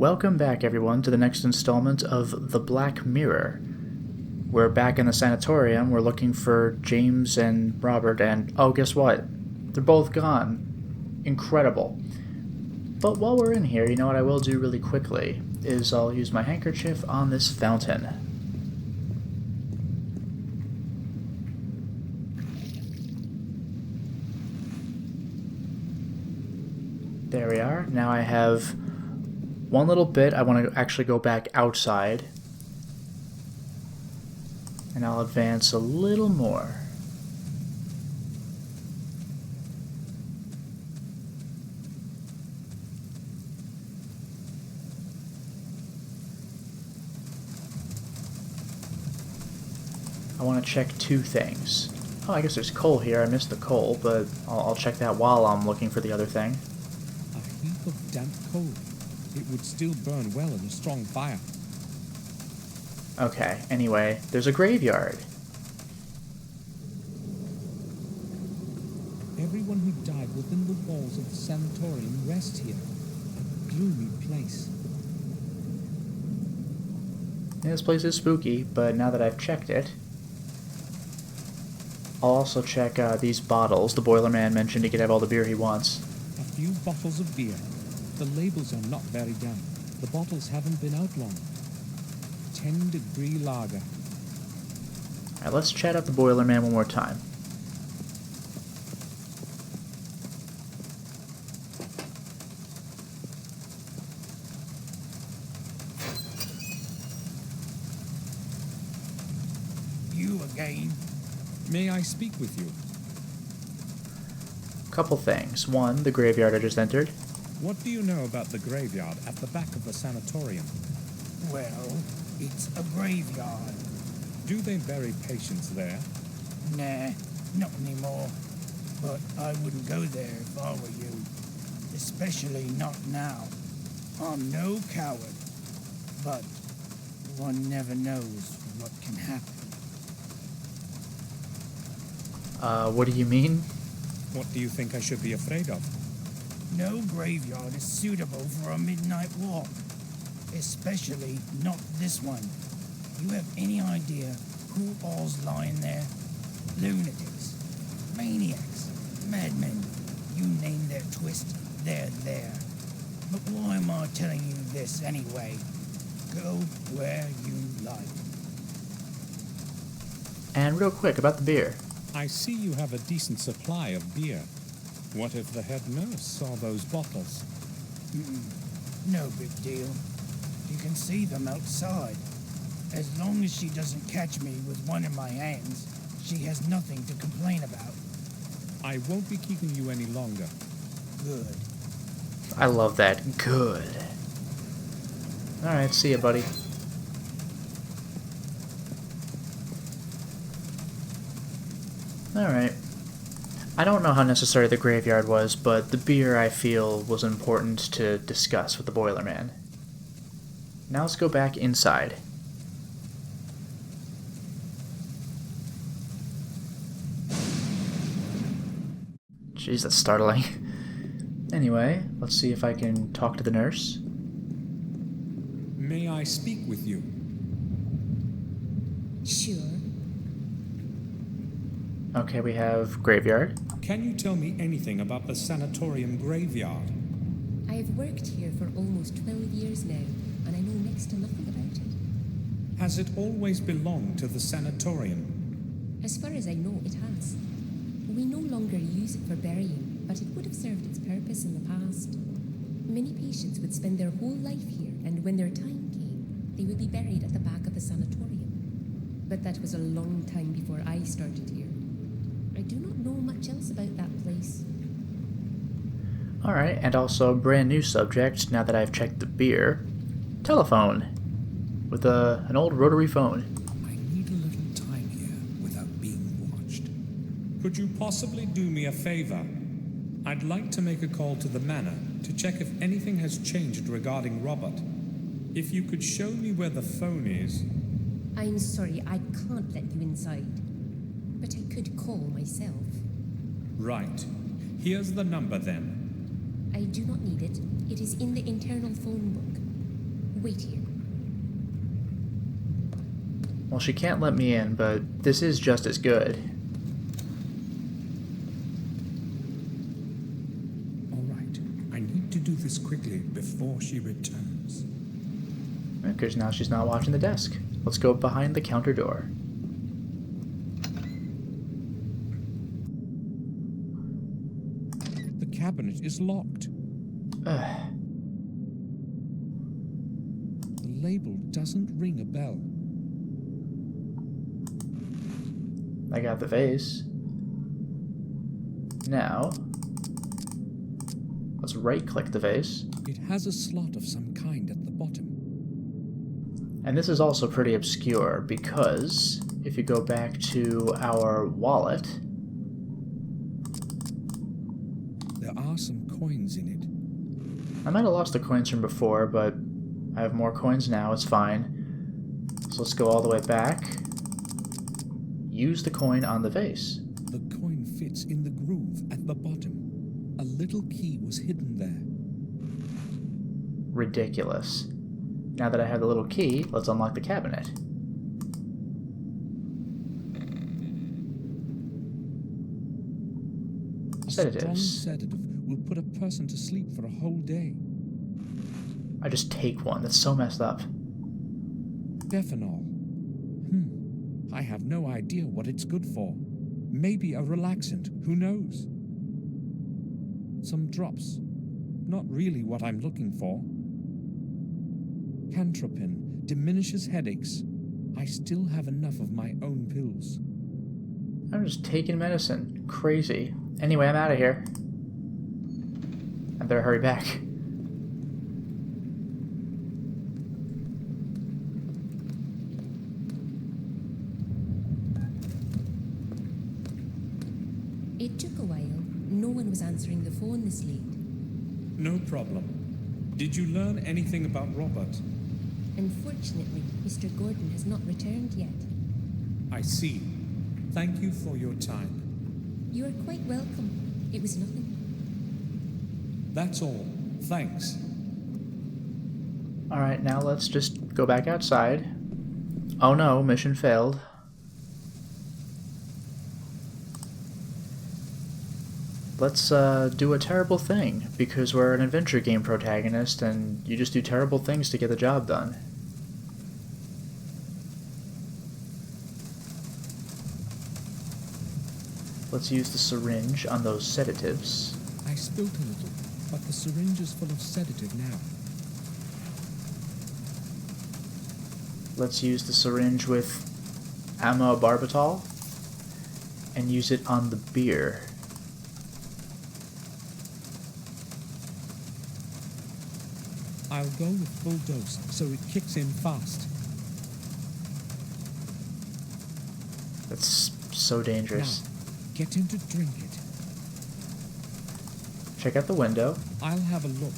Welcome back, everyone, to the next installment of The Black Mirror. We're back in the sanatorium. We're looking for James and Robert, and oh, guess what? They're both gone. Incredible. But while we're in here, you know what I will do really quickly is I'll use my handkerchief on this fountain. There we are. Now I have one little bit. I want to actually go back outside. And I'll advance a little more. I want to check two things. Oh, I guess there's coal here. I missed the coal, but I'll check that while I'm looking for the other thing. A heap of damp coal. It would still burn well in a strong fire. Okay, anyway, there's a graveyard. Everyone who died within the walls of the sanatorium rests here. A gloomy place. Yeah, this place is spooky, but now that I've checked it, I'll also check these bottles. The boiler man mentioned he could have all the beer he wants. A few bottles of beer. The labels are not very damp. The bottles haven't been out long. 10-degree lager. Alright, let's chat up the boiler man one more time. You again? May I speak with you? Couple things. One, the graveyard I just entered. What do you know about the graveyard at the back of the sanatorium? Well, it's a graveyard. Do they bury patients there? Nah, not anymore. But I wouldn't go there if I were you. Especially not now. I'm no coward. But one never knows what can happen. What do you mean? What do you think I should be afraid of? No graveyard is suitable for a midnight walk. Especially not this one. You have any idea who all's lying there? Lunatics, maniacs, madmen. You name their twist, they're there. But why am I telling you this anyway? Go where you like. And real quick, about the beer. I see you have a decent supply of beer. What if the head nurse saw those bottles? No big deal. You can see them outside. As long as she doesn't catch me with one in my hands, she has nothing to complain about. I won't be keeping you any longer. Good. I love that. Good. Alright, see ya, buddy. Alright. I don't know how necessary the graveyard was, but the beer, I feel, was important to discuss with the boiler man. Now let's go back inside. Jeez, that's startling. Anyway, let's see if I can talk to the nurse. May I speak with you? Sure. Okay, we have graveyard. Can you tell me anything about the sanatorium graveyard? I have worked here for almost 12 years now, and I know next to nothing about it. Has it always belonged to the sanatorium? As far as I know, it has. We no longer use it for burying, but it would have served its purpose in the past. Many patients would spend their whole life here, and when their time came, they would be buried at the back of the sanatorium. But that was a long time before I started here. I do not know much else about that place. Alright, and also a brand new subject, now that I've checked the beer. Telephone. With an old rotary phone. I need a little time here without being watched. Could you possibly do me a favor? I'd like to make a call to the manor to check if anything has changed regarding Robert. If you could show me where the phone is. I'm sorry, I can't let you inside. But I could call myself. Right. Here's the number then. I do not need it. It is in the internal phone book. Wait here. Well, she can't let me in, but this is just as good. All right. I need to do this quickly before she returns. Because now she's not watching the desk. Let's go behind the counter door. The cabinet is locked. Ugh. The label doesn't ring a bell. I got the vase. Now, let's right-click the vase. It has a slot of some kind at the bottom. And this is also pretty obscure because if you go back to our wallet, There are some coins in it. I might have lost the coins from before, but I have more coins now, it's fine. So let's go all the way back. Use the coin on the vase. The coin fits in the groove at the bottom. A little key was hidden there. Ridiculous. Now that I have the little key, let's unlock the cabinet. A strong Sedatives. sedative will put a person to sleep for a whole day. I just take one. That's so messed up. Defanol. I have no idea what it's good for. Maybe a relaxant, who knows? Some drops. Not really what I'm looking for. Cantropin diminishes headaches. I still have enough of my own pills. I'm just taking medicine. Crazy. Anyway, I'm out of here. I better hurry back. It took a while. No one was answering the phone this late. No problem. Did you learn anything about Robert? Unfortunately, Mr. Gordon has not returned yet. I see. Thank you for your time. You are quite welcome. It was nothing. That's all. Thanks. Alright, now let's just go back outside. Oh no, mission failed. Let's do a terrible thing, because we're an adventure game protagonist and you just do terrible things to get the job done. Let's use the syringe on those sedatives. I spilled a little, but the syringe is full of sedative now. Let's use the syringe with aminobarbital and use it on the beer. I'll go with full dose, so it kicks in fast. That's so dangerous. Now, get him to drink it. Check out the window. I'll have a look.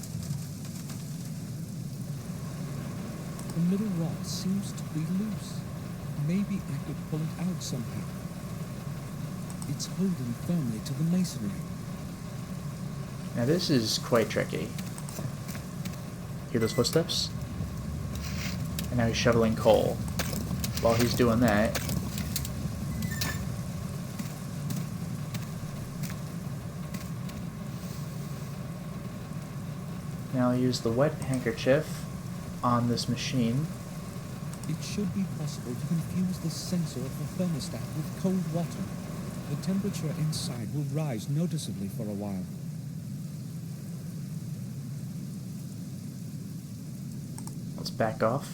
The middle rod seems to be loose. Maybe I could pull it out somehow. It's holding firmly to the masonry. Now this is quite tricky. Hear those footsteps? And now he's shoveling coal. While he's doing that, now I'll use the wet handkerchief on this machine. It should be possible to confuse the sensor of the thermostat with cold water. The temperature inside will rise noticeably for a while. Let's back off.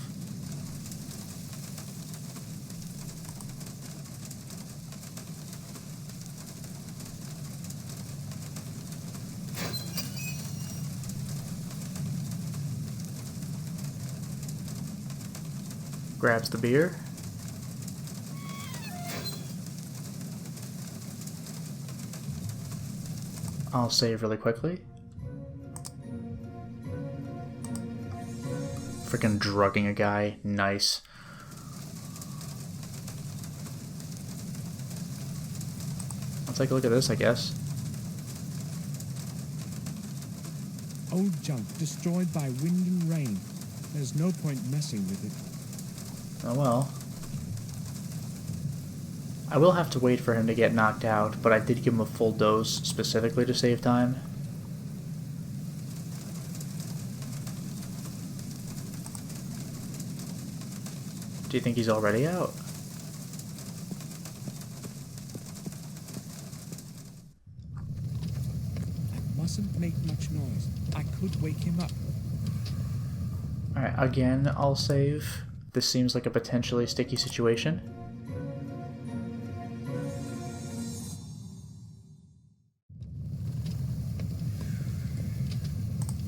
Grabs the beer. I'll save really quickly. Freaking drugging a guy. Nice. I'll take a look at this, I guess. Old junk destroyed by wind and rain. There's no point messing with it. Oh well. I will have to wait for him to get knocked out, but I did give him a full dose specifically to save time. Do you think he's already out? I mustn't make much noise. I could wake him up. Alright, again, I'll save. This seems like a potentially sticky situation.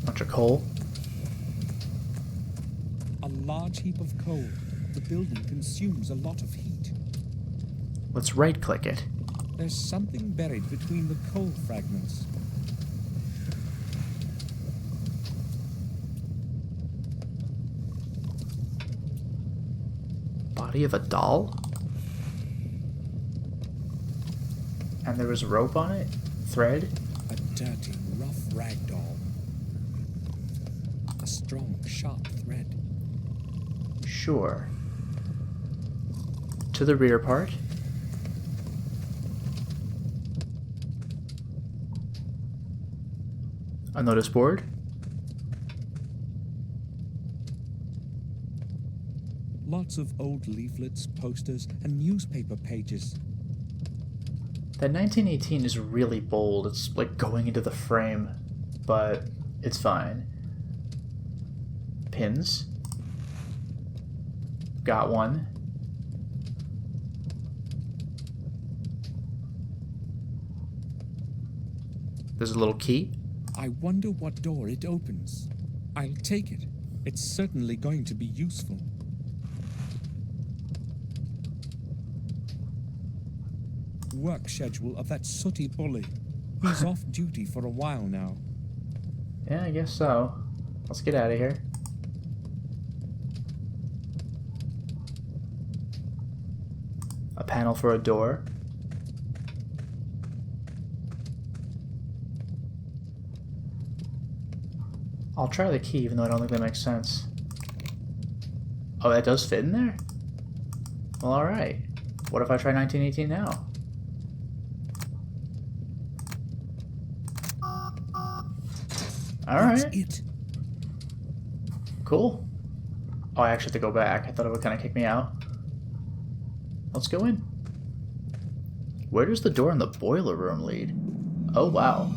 Bunch of coal. A large heap of coal. The building consumes a lot of heat. Let's right-click it. There's something buried between the coal fragments. Body of a doll? And there was rope on it? Thread? A dirty, rough rag doll. A strong, sharp thread. Sure. To the rear part. A notice board. Lots of old leaflets, posters, and newspaper pages. That 1918 is really bold. It's like going into the frame, but it's fine. Pins. Got one. There's a little key. I wonder what door it opens. I'll take it. It's certainly going to be useful. Work schedule of that sooty bully. He's off duty for a while now. Yeah, I guess so. Let's get out of here. A panel for a door. I'll try the key, even though I don't think that makes sense. Oh, that does fit in there? Well, alright. What if I try 1918 now? Alright. That's it. Cool. Oh, I actually have to go back. I thought it would kind of kick me out. Let's go in. Where does the door in the boiler room lead? Oh, wow.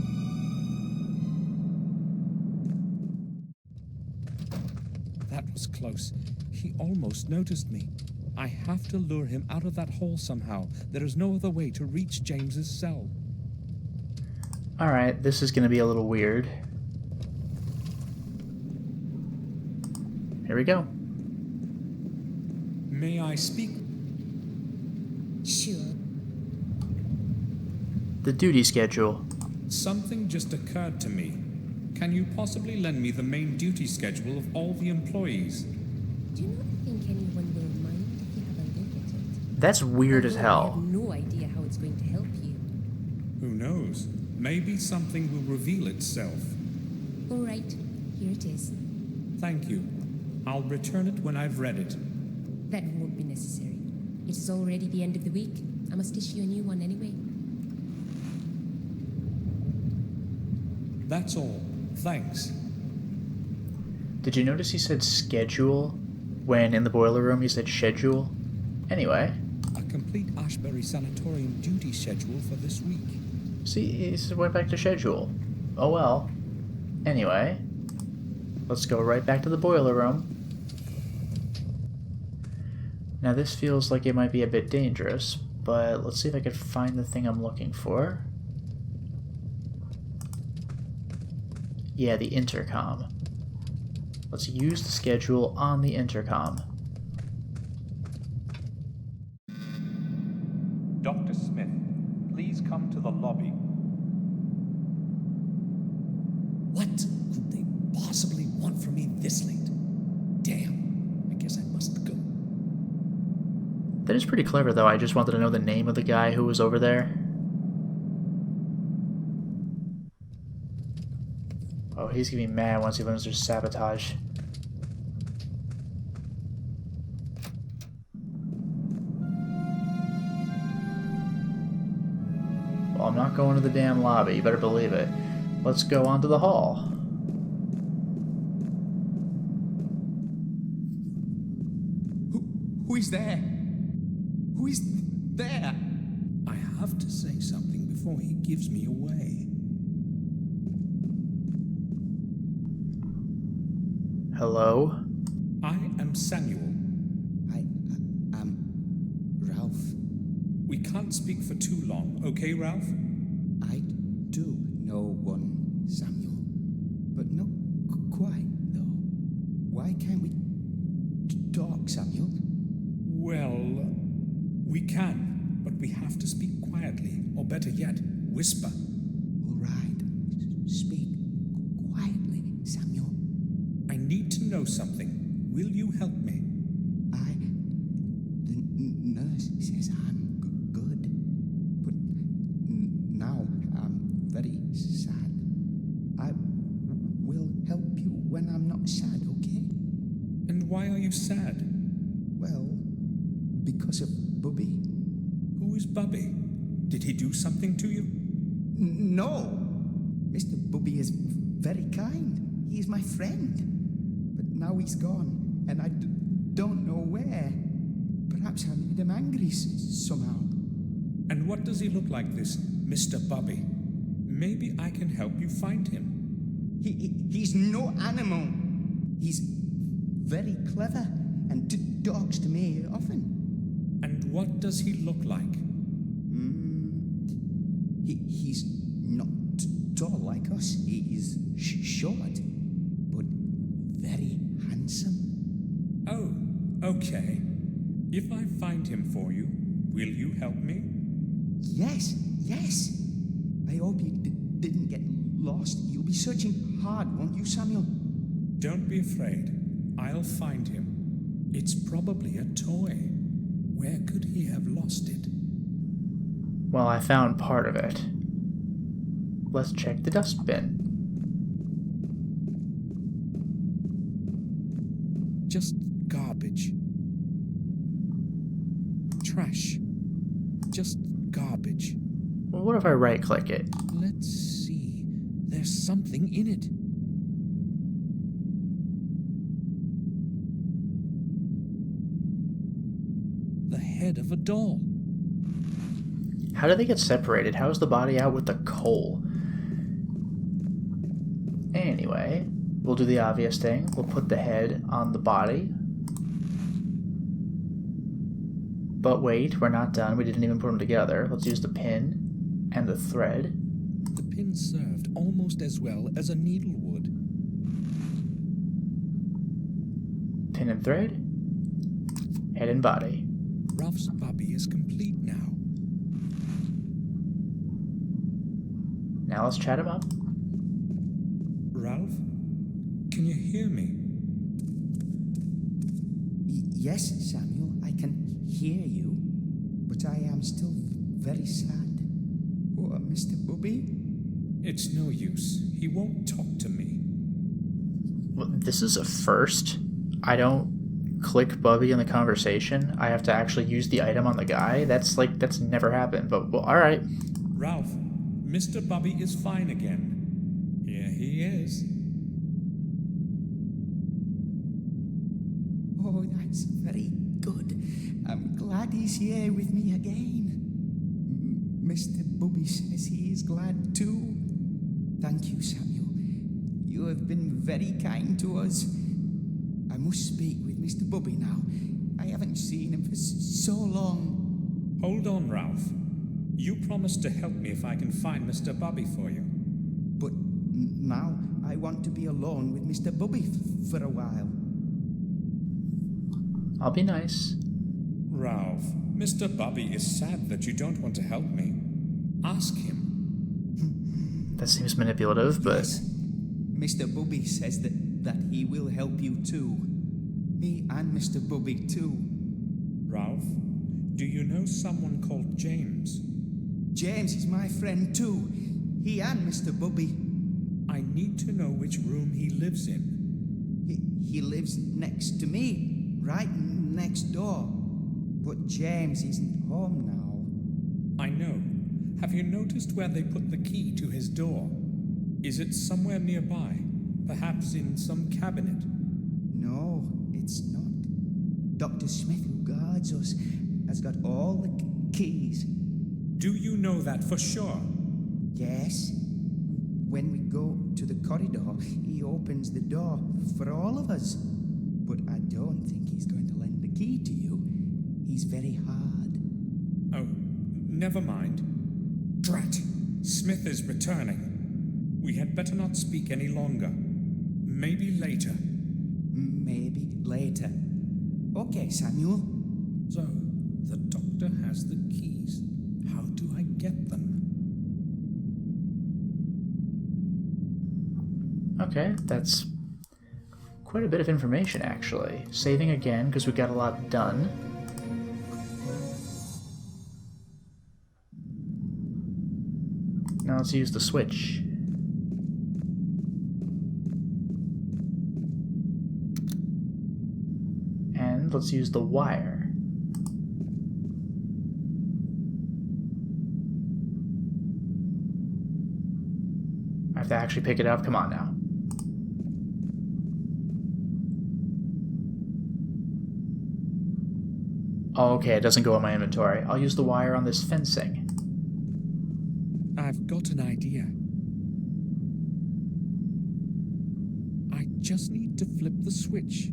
That was close. He almost noticed me. I have to lure him out of that hole somehow. There is no other way to reach James's cell. Alright, this is going to be a little weird. Here we go. May I speak? Sure. The duty schedule. Something just occurred to me. Can you possibly lend me the main duty schedule of all the employees? Do you not think anyone will mind if you have a look at it? That's weird as Although I hell. have no idea how it's going to help you. Who knows? Maybe something will reveal itself. All right, here it is. Thank you. I'll return it when I've read it. That won't be necessary. It is already the end of the week. I must issue a new one anyway. That's all. Thanks. Did you notice he said schedule when in the boiler room he said schedule? Anyway, A complete Ashbury Sanatorium duty schedule for this week. see, he just went back to schedule. Oh well. Anyway, let's go right back to the boiler room. Now this feels like it might be a bit dangerous, but let's see if I can find the thing I'm looking for. Yeah, the intercom. Let's use the schedule on the intercom. Dr. Smith, please come to the lobby. What could they possibly want from me this late? Damn, I guess I must go. That is pretty clever, though. I just wanted to know the name of the guy who was over there. Oh, he's gonna be mad once he learns there's sabotage. I'm not going to the damn lobby, you better believe it. Let's go on to the hall. Who is there? Who is there? I have to say something before he gives me away. Hello? I am Samuel. I am Ralph. We can't speak for too long, okay, Ralph? I do know one Samuel, but not quite, though. Why can't we talk, Samuel? Well, we can, but we have to speak quietly, or better yet, whisper. All right. Speak quietly, Samuel. I need to know something. Will you help me? The nurse says I'm good, but now I'm very sad. I will help you when I'm not sad, okay? And why are you sad? Well, because of Bubby. Who is Bubby? Did he do something to you? No! Mr. Bubby is very kind. He is my friend. But now he's gone, and I don't know where. Perhaps I made him angry somehow. And what does he look like, this Mr. Bubby? Maybe I can help you find him. He's no animal. He's very clever and talks to me often. And what does he look like? He's not tall like us. He is short, but very handsome. Oh, okay. If I find him for you, will you help me? Yes. I hope you didn't get lost. You'll be searching hard, won't you, Samuel? Don't be afraid. I'll find him. It's probably a toy. Where could he have lost it? Well, I found part of it. Let's check the dustbin. Just garbage. Trash. Just garbage. Well, what if I right-click it? Let's see. There's something in it. The head of a doll. How did they get separated? How's the body out with the coal? Anyway, we'll do the obvious thing. We'll put the head on the body. But wait, we're not done. We didn't even put them together. Let's use the pin and the thread. The pin served almost as well as a needle would. Pin and thread. Head and body. Ralph's Bubby is complete now. Now let's chat him up. Ralph? Can you hear me? Yes, Samuel, I can hear you, but I am still very sad. Poor Mr. Bubby. It's no use. He won't talk to me. Well, this is a first. I don't click Bubby in the conversation. I have to actually use the item on the guy. That's never happened. But well, all right. Ralph, Mr. Bubby is fine again. Here he is. Oh, that's very good. I'm glad he's here with me again. Mr. Bubby says he is glad too. Thank you, Samuel. You have been very kind to us. I must speak with Mr. Bubby now. I haven't seen him for so long. Hold on, Ralph. You promised to help me if I can find Mr. Bubby for you. But now I want to be alone with Mr. Bubby for a while. I'll be nice. Ralph, Mr. Bubby is sad that you don't want to help me. Ask him. That seems manipulative, but Yes. Mr. Bubby says that he will help you too. Me and Mr. Bubby too. Ralph, do you know someone called James? James is my friend too. He and Mr. Bubby. I need to know which room he lives in. He lives next to me, right next door. But James isn't home now. I know. Have you noticed where they put the key to his door? Is it somewhere nearby? Perhaps in some cabinet? No, it's not. Dr. Smith, who guards us, has got all the keys. Do you know that for sure? Yes. When we go to the corridor, he opens the door for all of us. But I don't think he's going to lend the key to you. He's very hard. Oh, never mind. Drat! Smith is returning. We had better not speak any longer. Maybe later. Maybe later. Okay, Samuel. So, the doctor has the keys. How do I get them? Okay, that's quite a bit of information, actually. Saving again, because we got a lot done. Now let's use the switch. And let's use the wire. I have to actually pick it up. Come on now. Oh, okay, it doesn't go in my inventory. I'll use the wire on this fencing. I've got an idea. I just need to flip the switch.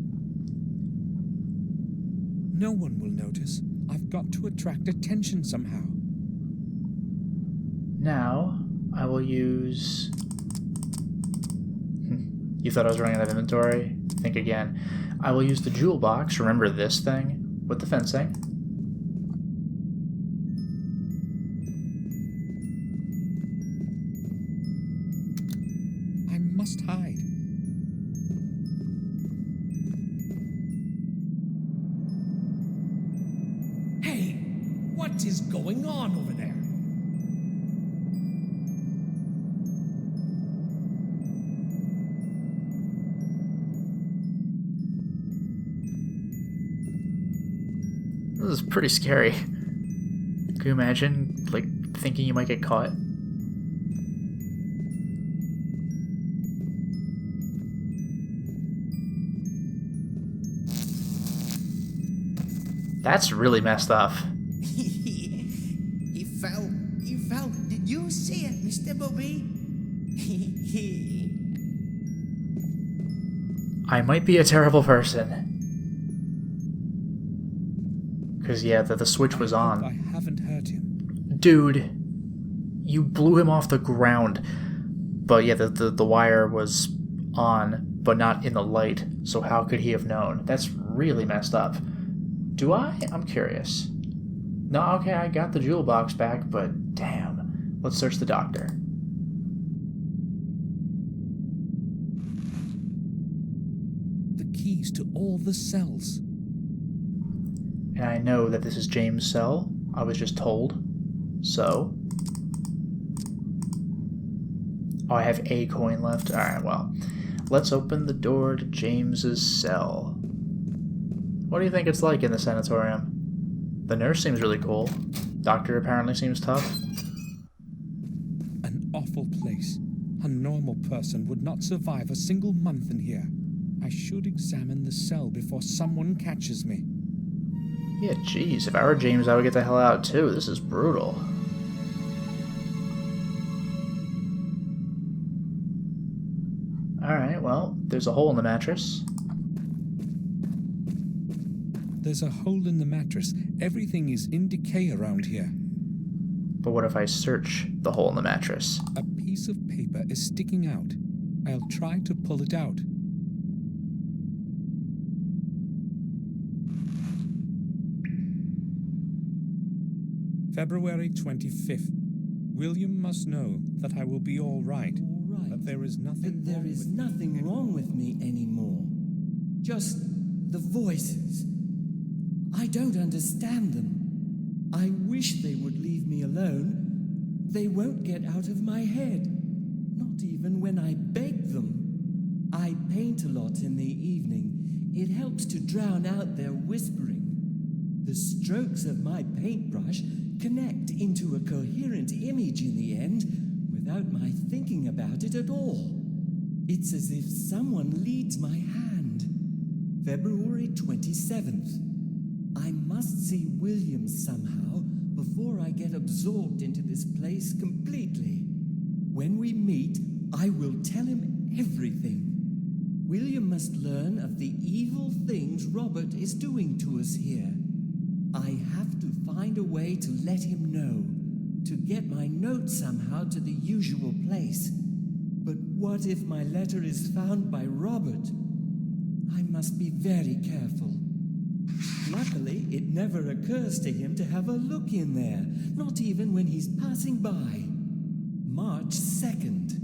No one will notice. I've got to attract attention somehow. Now, I will use... You thought I was running out of inventory? Think again. I will use the jewel box, remember this thing, with the fencing. I must hide. Hey, what is going on over there? This is pretty scary. Can you imagine, like, thinking you might get caught? That's really messed up. He fell. He fell. Did you see it, Mr. Bobby? I might be a terrible person. Because, yeah, the switch was I on. haven't hurt him. Dude, you blew him off the ground. But, yeah, the wire was on, but not in the light. So how could he have known? That's really messed up. Do I? I'm curious. No, okay, I got the jewel box back, but damn. Let's search the doctor. The keys to all the cells. And I know that this is James' cell. I was just told. So. Oh, I have a coin left. Alright, well. Let's open the door to James's cell. What do you think it's like in the sanatorium? The nurse seems really cool. Doctor apparently seems tough. An awful place. A normal person would not survive a single month in here. I should examine the cell before someone catches me. Yeah, jeez. If I were James, I would get the hell out too. This is brutal. Alright, well, there's a hole in the mattress. There's a hole in the mattress. Everything is in decay around here. But what if I search the hole in the mattress? A piece of paper is sticking out. I'll try to pull it out. February 25th. William must know that I will be all right. That there is nothing There wrong is with me nothing anymore. wrong with me anymore. Just the voices. I don't understand them. I wish they would leave me alone. They won't get out of my head. Not even when I beg them. I paint a lot in the evening. It helps to drown out their whispering. The strokes of my paintbrush connect into a coherent image in the end without my thinking about it at all. It's as if someone leads my hand. February 27th. I must see William somehow before I get absorbed into this place completely. When we meet, I will tell him everything. William must learn of the evil things Robert is doing to us here. I have to find a way to let him know, to get my note somehow to the usual place. But what if my letter is found by Robert? I must be very careful. Luckily, it never occurs to him to have a look in there, not even when he's passing by. March 2nd.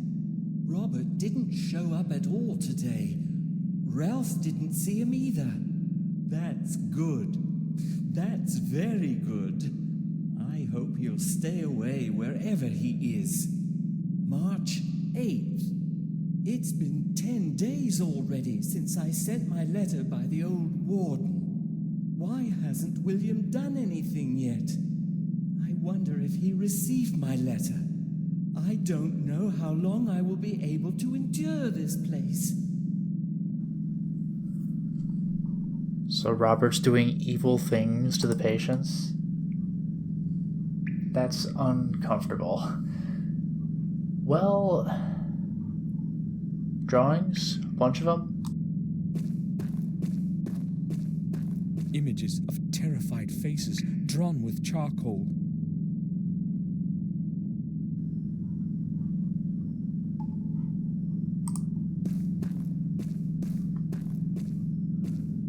Robert didn't show up at all today. Ralph didn't see him either. That's good. That's very good. I hope he'll stay away wherever he is. March 8th. It's been 10 days already since I sent my letter by the old warden. Why hasn't William done anything yet? I wonder if he received my letter. I don't know how long I will be able to endure this place. So Robert's doing evil things to the patients? That's uncomfortable. Well, drawings? A bunch of them? Images of terrified faces drawn with charcoal.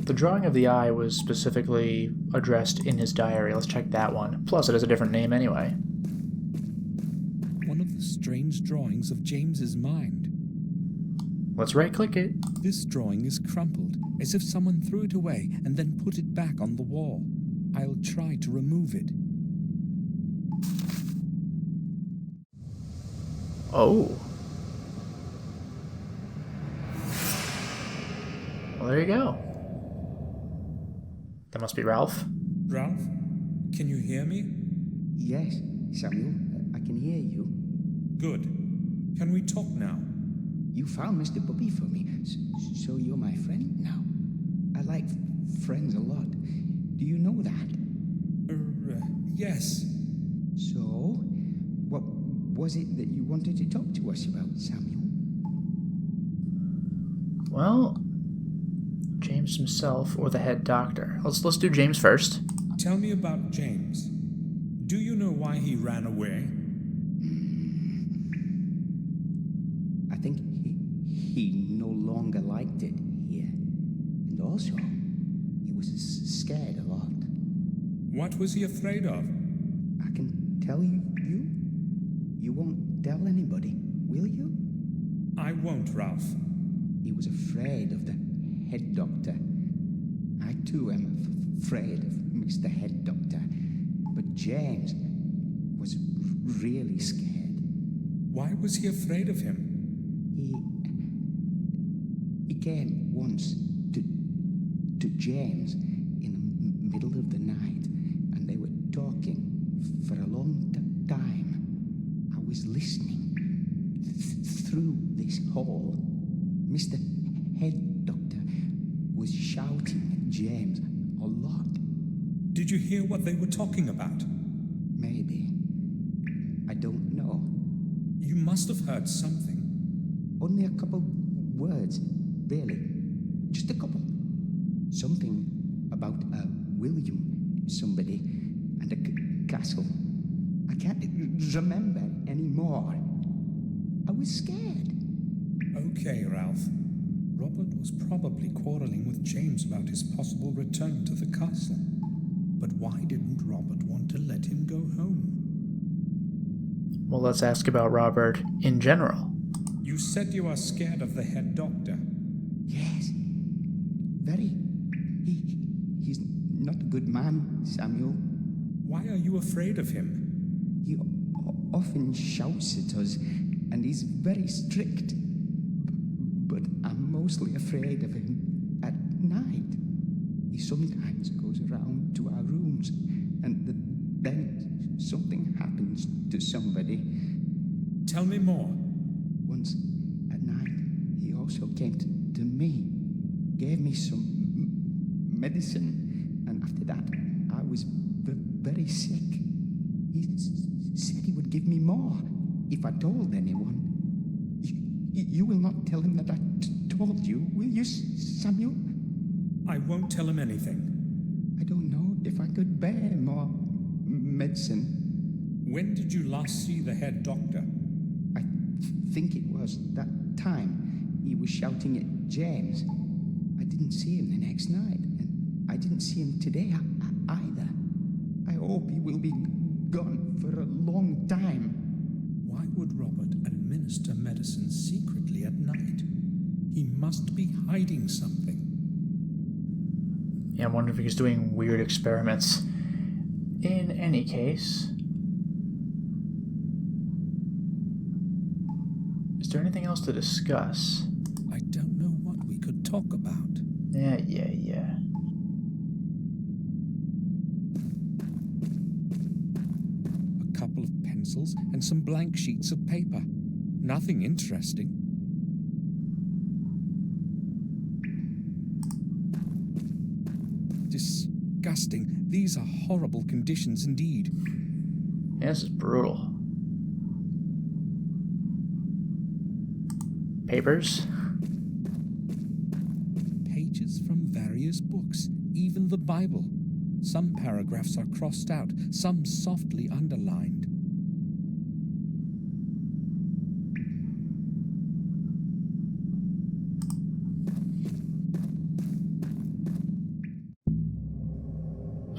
The drawing of the eye was specifically addressed in his diary. Let's check that one. Plus, it has a different name anyway. One of the strange drawings of James's mind. Let's right-click it. This drawing is crumpled, as if someone threw it away and then put it back on the wall. I'll try to remove it. Oh. Well, there you go. That must be Ralph. Ralph, can you hear me? Yes, Samuel, I can hear you. Good. Can we talk now? You found Mr. Bubby for me, so you're my friend now. I like friends a lot. Do you know that? Yes. So, what was it that you wanted to talk to us about, Samuel? Well, James himself or the head doctor. Let's do James first. Tell me about James. Do you know why he ran away? I think he no longer liked it here. And also, he was scared a lot. What was he afraid of? I can tell you. You won't tell anybody, will you? I won't, Ralph. He was afraid of the head doctor. I too am afraid of Mr. Head Doctor. But James was really scared. Why was he afraid of him? He came once to James in the middle of the night, and they were talking for a long time. I was listening through this hall. Mr. Head Doctor was shouting at James a lot. Did you hear what they were talking about? Maybe. I don't know. You must have heard something. Only a couple words, really. Just a couple. Something about William somebody and a castle. I can't remember anymore. I was scared. Okay, Ralph. Robert was probably quarreling with James about his possible return to the castle. But why didn't Robert want to let him go home? Well, let's ask about Robert in general. You said you are scared of the head doctor. Yes. Very. He's not a good man, Samuel. Why are you afraid of him? He often shouts at us, and he's very strict. But I'm mostly afraid of him at night. He sometimes goes around to our rooms, and then something happens to somebody. Tell me more. Once at night, he also came to me, gave me some medicine, and after that, I was very sick. He said he would give me more if I told anyone. You will not tell him that I told you, will you, Samuel? I won't tell him anything. I don't know if I could bear more medicine. When did you last see the head doctor? I think it was that time he was shouting at James. I didn't see him the next night, and I didn't see him today either. I hope he will be gone for a long time. Why would Robert administer medicine secretly at night? He must be hiding something. Yeah, I wonder if he's doing weird experiments. In any case, is there anything else to discuss? I don't know what we could talk about. Yeah. A couple of pencils and some blank sheets of paper. Nothing interesting. Disgusting. These are horrible conditions indeed. Yeah, this is brutal. Papers? Pages from various books, even the Bible. Some paragraphs are crossed out, some softly underlined.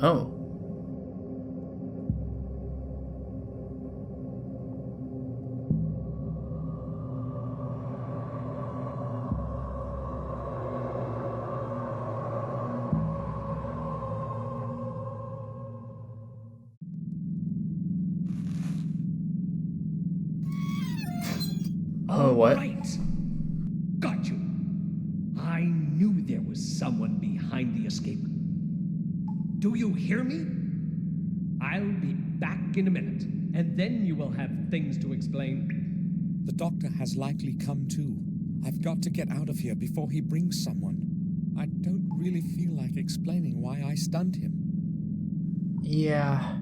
Oh. Oh, what? Right. Got you. I knew there was someone behind the escape. Do you hear me? I'll be back in a minute, and then you will have things to explain. The doctor has likely come too. I've got to get out of here before he brings someone. I don't really feel like explaining why I stunned him. Yeah.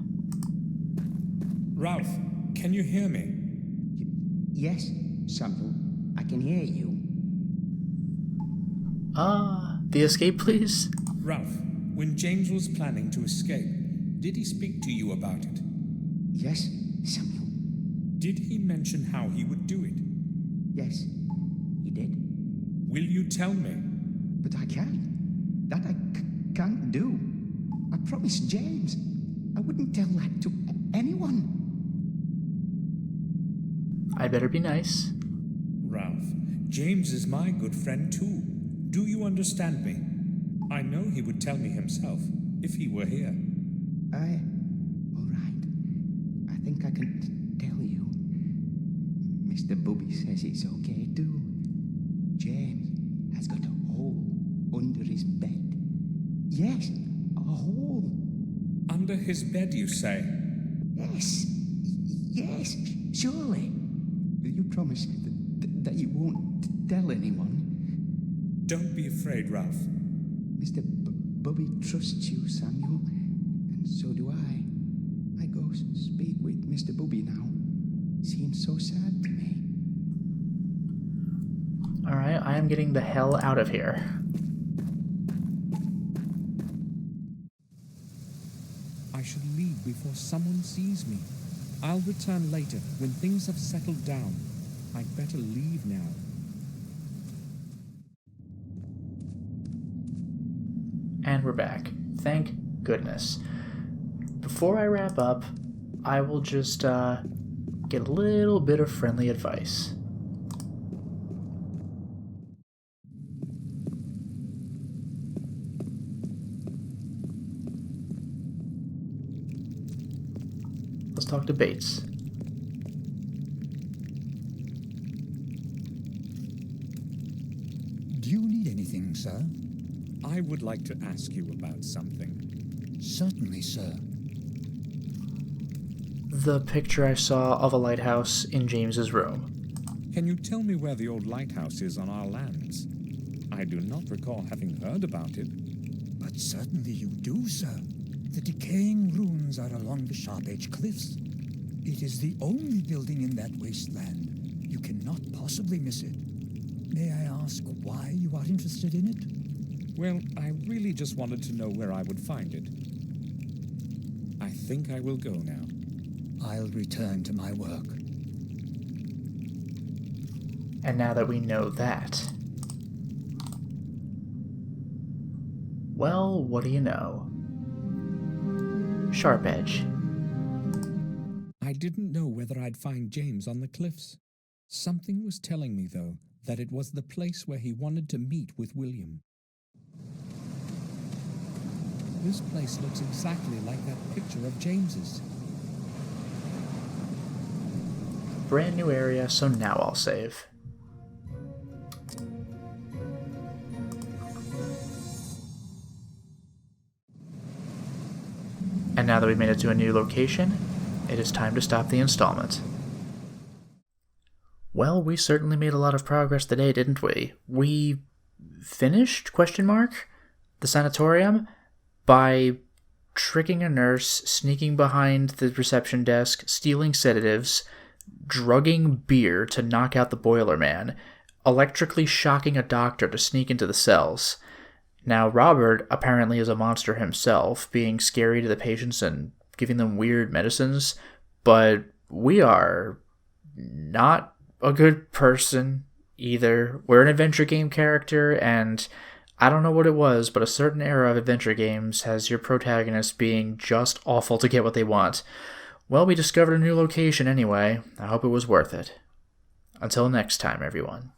Ralph, can you hear me? Yes, Samuel, I can hear you. The escape, please? Ralph, when James was planning to escape, did he speak to you about it? Yes, Samuel. Did he mention how he would do it? Yes, he did. Will you tell me? But I can't. That I can't do. I promised James. I wouldn't tell that to anyone. I better be nice. Ralph, James is my good friend too. Do you understand me? I know he would tell me himself if he were here. All right. I think I can tell you. Mr. Bobby says it's okay too. James has got a hole under his bed. Yes, a hole. Under his bed, you say? Yes, surely. Will you promise that you won't tell anyone? Don't be afraid, Ralph. Mr. Bobby trusts you, Samuel, and so do I. I go speak with Mr. Bobby now. Seems so sad to me. Alright, I am getting the hell out of here. I should leave before someone sees me. I'll return later when things have settled down. I'd better leave now. And we're back. Thank goodness. Before I wrap up, I will just get a little bit of friendly advice. Let's talk to Bates. Do you need anything, sir? I would like to ask you about something. Certainly, sir. the picture I saw of a lighthouse in James's room. Can you tell me where the old lighthouse is on our lands? I do not recall having heard about it. But certainly you do, sir. The decaying ruins are along the Sharp Edge Cliffs. It is the only building in that wasteland. You cannot possibly miss it. May I ask why you are interested in it? Well, I really just wanted to know where I would find it. I think I will go now. I'll return to my work. And now that we know that, well, what do you know? Sharp Edge. I didn't know whether I'd find James on the cliffs. Something was telling me, though, that it was the place where he wanted to meet with William. This place looks exactly like that picture of James's. Brand new area, so now I'll save. And now that we've made it to a new location, it is time to stop the installment. Well, we certainly made a lot of progress today, didn't we? We finished, the sanatorium by tricking a nurse, sneaking behind the reception desk, stealing sedatives, drugging beer to knock out the boiler man, electrically shocking a doctor to sneak into the cells. Now, Robert apparently is a monster himself, being scary to the patients and giving them weird medicines, but we are not a good person either. We're an adventure game character, and I don't know what it was, but a certain era of adventure games has your protagonist being just awful to get what they want. Well, we discovered a new location anyway. I hope it was worth it. Until next time, everyone.